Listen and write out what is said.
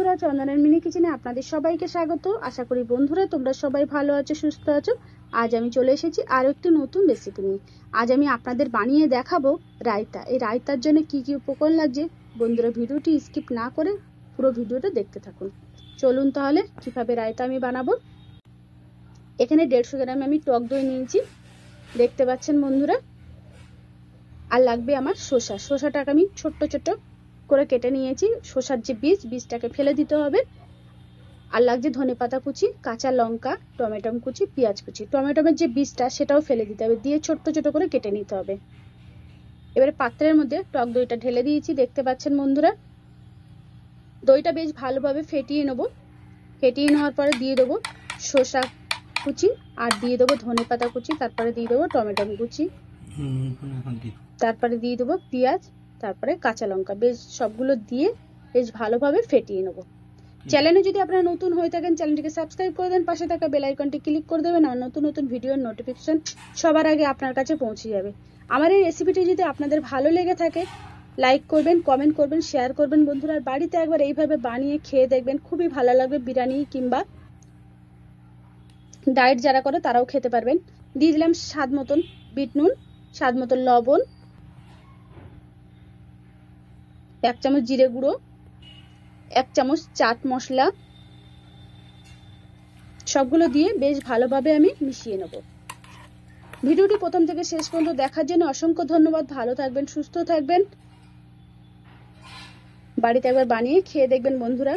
বন্ধুরা, চন্দনের মিনি কিচেনে আপনাদের সবাইকে স্বাগত। আশা করি বন্ধুরা তোমরা সবাই ভালো আছো, সুস্থ আছো। আজ আমি চলে এসেছি আরো একটি নতুন রেসিপি নিয়ে। আজ আমি আপনাদের বানিয়ে দেখাবো রায়তা। এই রায়তার জন্য কি কি উপকরণ লাগছে বন্ধুরা, ভিডিওটি স্কিপ না করে পুরো ভিডিওটা দেখতে থাকুন। চলুন তাহলে কিভাবে রায়তা আমি বানাবো। এখানে 150 গ্রাম আমি টক দই নিয়েছি, দেখতে পাচ্ছেন বন্ধুরা। আর লাগবে আমার শসাটাকে আমি ছোট্ট ছোট্ট করে কেটে নিয়েছি। শসার যে বীজটাকে ফেলে দিতে হবে। আর লাগছে ধনেপাতা কুচি, কাঁচা লঙ্কা, টমেটো কুচি, পেঁয়াজ কুচি। টমেটোর যে বীজটা সেটাও ফেলে দিতে হবে, দিয়ে ছোট্ট ছোট করে কেটে নিতে হবে। এবারে পাত্রের মধ্যে টক দইটা ঢেলে দিয়েছি, দেখতে পাচ্ছেন বন্ধুরা। দইটা বেশ ভালোভাবে ফেটিয়ে নেব। ফেটিয়ে নেওয়ার পরে দিয়ে দেবো শসা কুচি, আর দিয়ে দেবো ধনেপাতা কুচি, তারপরে দিয়ে দেবো টমেটো কুচি, তারপরে দিয়ে দেবো পেঁয়াজ, তারপরে কাঁচা লঙ্কা। বেশ সবগুলো দিয়ে বেশ ভালোভাবে ফেটিয়ে নেব। চ্যানেলে যদি আপনারা নতুন হয়ে থাকেন চ্যানেলটিকে সাবস্ক্রাইব করে দেন, পাশে থাকা বেল আইকনটি ক্লিক করে দেবেন। আর নতুন নতুন ভিডিওর নোটিফিকেশন সবার আগে আপনার কাছে পৌঁছে যাবে। আমার এই রেসিপিটি যদি আপনাদের ভালো লেগে থাকে লাইক করবেন, কমেন্ট করবেন, শেয়ার করবেন বন্ধুরা। আর বাড়িতে একবার এইভাবে বানিয়ে খেয়ে দেখবেন, খুবই ভালো লাগবে। বিরিয়ানি কিংবা ডায়েট যারা করে তারাও খেতে পারবেন। দিয়ে দিলাম স্বাদ মতন বিট নুন, স্বাদ মতন লবণ, 1 চামচ জিরে গুঁড়ো, 1 চামচ চাট মশলা। সবগুলো দিয়ে বেশ ভালোভাবে আমি মিশিয়ে নেব। ভিডিওটি প্রথম থেকে শেষ পর্যন্ত দেখার জন্য অসংখ্য ধন্যবাদ। ভালো থাকবেন, সুস্থ থাকবেন। বাড়িতে একবার বানিয়ে খেয়ে দেখবেন বন্ধুরা।